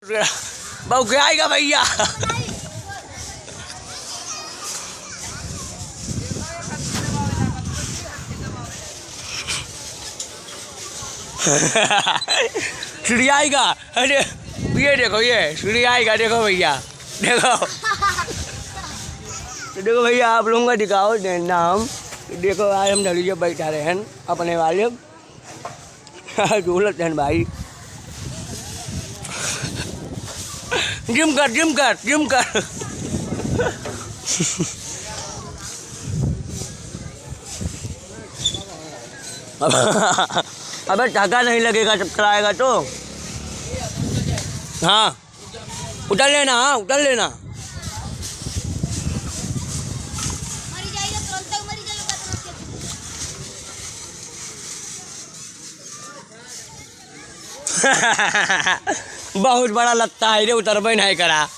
बहु आएगा भैया। सीढ़ी आएगा। अरे ये देखो, ये सीढ़ी आएगा, देखो भैया, देखो देखो भैया, आप लोगों का दिखाओ नाम। देखो आज हम ढलीजे बैठा रहे हैं अपने वाले झूलत हैं भाई। जिम कर जिम कर जिम कर। अबे टका नहीं लगेगा जब कराएगा तो। हाँ उतर लेना, हाँ उतर लेना। बहुत बड़ा लगता है रे, उतरबे नहीं करा।